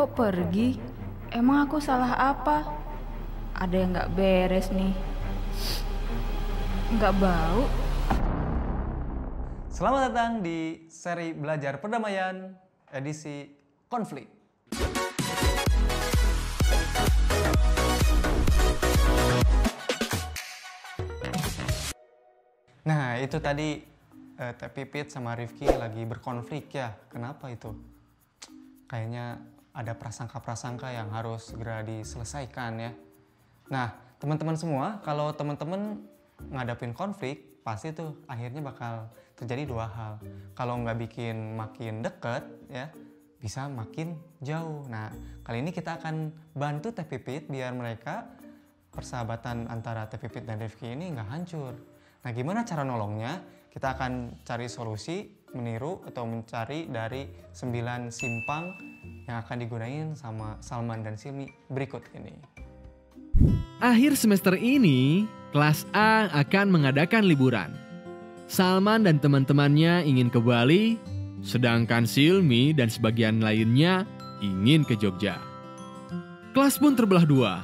kok pergi? Emang aku salah apa? Ada yang gak beres nih. Gak bau. Selamat datang di seri Belajar Perdamaian edisi Konflik. Nah, itu tadi Teh Pipit sama Rifki lagi berkonflik ya. Kenapa itu? Kayaknya ada prasangka-prasangka yang harus segera diselesaikan ya. Nah, teman-teman semua, kalau teman-teman ngadapin konflik, pasti tuh akhirnya bakal terjadi dua hal. Kalau nggak bikin makin deket ya, bisa makin jauh. Nah, kali ini kita akan bantu Teh Pipit biar mereka persahabatan antara Teh Pipit dan Rifki ini nggak hancur. Nah, gimana cara nolongnya? Kita akan cari solusi, meniru atau mencari dari 9 simpang yang akan digunain sama Salman dan Silmi berikut ini. Akhir semester ini, kelas A akan mengadakan liburan. Salman dan teman-temannya ingin ke Bali, sedangkan Silmi dan sebagian lainnya ingin ke Jogja. Kelas pun terbelah dua.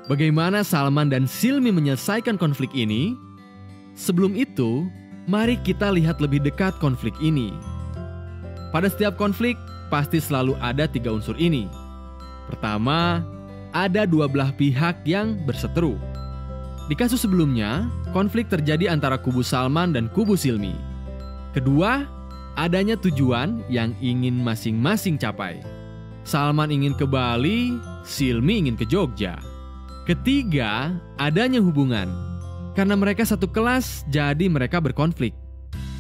Bagaimana Salman dan Silmi menyelesaikan konflik ini? Sebelum itu, mari kita lihat lebih dekat konflik ini. Pada setiap konflik, pasti selalu ada 3 unsur ini. Pertama, ada dua belah pihak yang berseteru. Di kasus sebelumnya, konflik terjadi antara kubu Salman dan kubu Silmi. Kedua, adanya tujuan yang ingin masing-masing capai. Salman ingin ke Bali, Silmi ingin ke Jogja. Ketiga, adanya hubungan. Karena mereka satu kelas, jadi mereka berkonflik.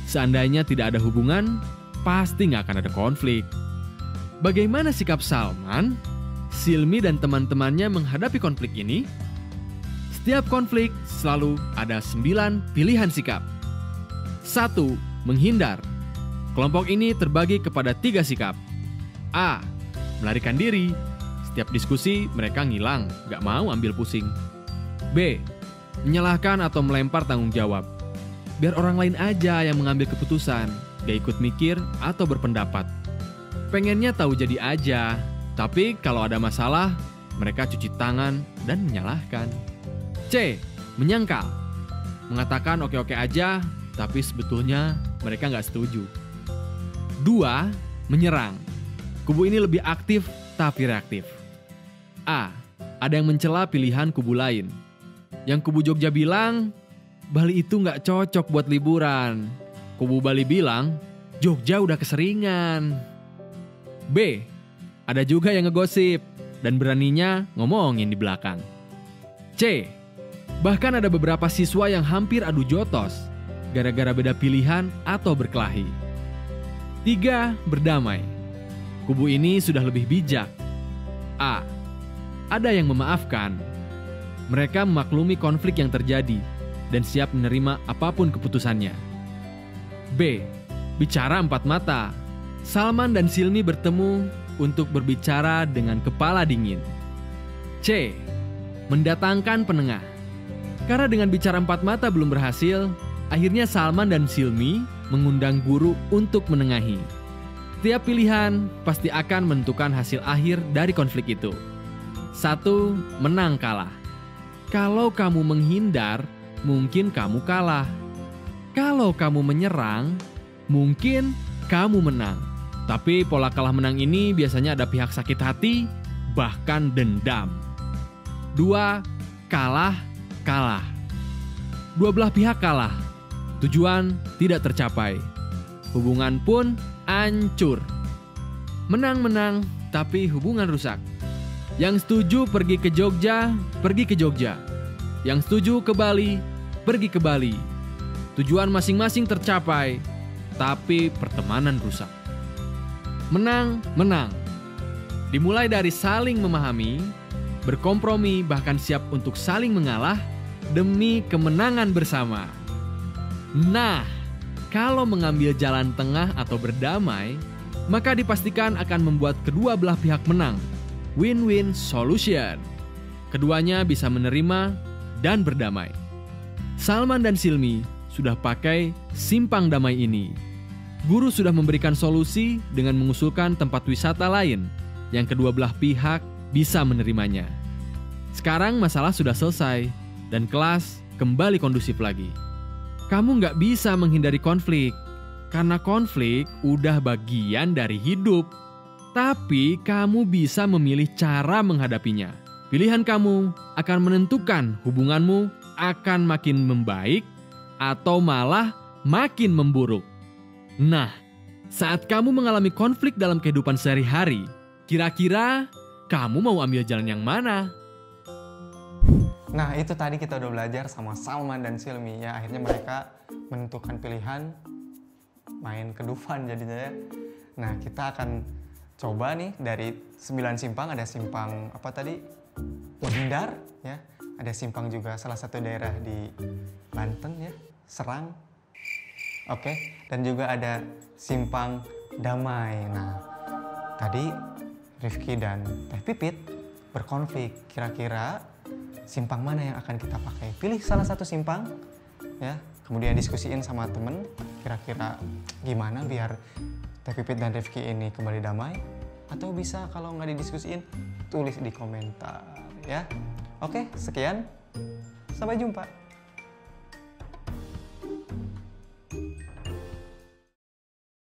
Seandainya tidak ada hubungan, pasti nggak akan ada konflik. Bagaimana sikap Salman, Silmi dan teman-temannya menghadapi konflik ini? Setiap konflik selalu ada 9 pilihan sikap. 1. Menghindar. Kelompok ini terbagi kepada 3 sikap. A. Melarikan diri. Setiap diskusi mereka ngilang, nggak mau ambil pusing. B. Menyalahkan atau melempar tanggung jawab. Biar orang lain aja yang mengambil keputusan, gak ikut mikir atau berpendapat. Pengennya tahu jadi aja, tapi kalau ada masalah, mereka cuci tangan dan menyalahkan. C. Menyangkal. Mengatakan oke-oke aja, tapi sebetulnya mereka gak setuju. 2. Menyerang. Kubu ini lebih aktif tapi reaktif. A. Ada yang mencela pilihan kubu lain. Yang kubu Jogja bilang, Bali itu nggak cocok buat liburan. Kubu Bali bilang, Jogja udah keseringan. B. Ada juga yang ngegosip dan beraninya ngomongin di belakang. C. Bahkan ada beberapa siswa yang hampir adu jotos gara-gara beda pilihan atau berkelahi. 3. Berdamai. Kubu ini sudah lebih bijak. A. Ada yang memaafkan. Mereka memaklumi konflik yang terjadi dan siap menerima apapun keputusannya. B. Bicara 4 mata. Salman dan Silmi bertemu untuk berbicara dengan kepala dingin. C. Mendatangkan penengah. Karena dengan bicara 4 mata belum berhasil, akhirnya Salman dan Silmi mengundang guru untuk menengahi. Tiap pilihan pasti akan menentukan hasil akhir dari konflik itu. 1. Menang kalah. Kalau kamu menghindar, mungkin kamu kalah. Kalau kamu menyerang, mungkin kamu menang. Tapi pola kalah menang ini biasanya ada pihak sakit hati, bahkan dendam. 2. Kalah. Dua belah pihak kalah. Tujuan tidak tercapai. Hubungan pun hancur. Menang-menang, tapi hubungan rusak. Yang setuju pergi ke Jogja, pergi ke Jogja. Yang setuju ke Bali, pergi ke Bali. Tujuan masing-masing tercapai, tapi pertemanan rusak. Menang-menang. Dimulai dari saling memahami, berkompromi, bahkan siap untuk saling mengalah demi kemenangan bersama. Nah, kalau mengambil jalan tengah atau berdamai, maka dipastikan akan membuat kedua belah pihak menang. Win-win solution. Keduanya bisa menerima dan berdamai. Salman dan Silmi sudah pakai simpang damai ini. Guru sudah memberikan solusi dengan mengusulkan tempat wisata lain. yang kedua belah pihak bisa menerimanya. Sekarang masalah sudah selesai dan kelas kembali kondusif lagi. Kamu nggak bisa menghindari konflik, karena konflik udah bagian dari hidup. Tapi kamu bisa memilih cara menghadapinya. Pilihan kamu akan menentukan hubunganmu akan makin membaik atau malah makin memburuk. Nah, saat kamu mengalami konflik dalam kehidupan sehari-hari, kira-kira kamu mau ambil jalan yang mana? Nah itu tadi kita udah belajar sama Salman dan Silmi ya. Akhirnya mereka menentukan pilihan main ke Dufan jadinya ya. Nah kita akan coba nih dari 9 simpang. Ada simpang apa tadi? Menghindar ya. Ada simpang juga salah satu daerah di Banten ya, Serang. Oke, dan juga ada simpang damai. Nah tadi Rifki dan Teh Pipit berkonflik. Kira-kira simpang mana yang akan kita pakai? Pilih salah satu simpang ya, kemudian diskusiin sama temen kira-kira gimana biar Teh Pipit dan Rifki ini kembali damai. Atau bisa kalau nggak didiskusiin, tulis di komentar ya. Oke, sekian, sampai jumpa.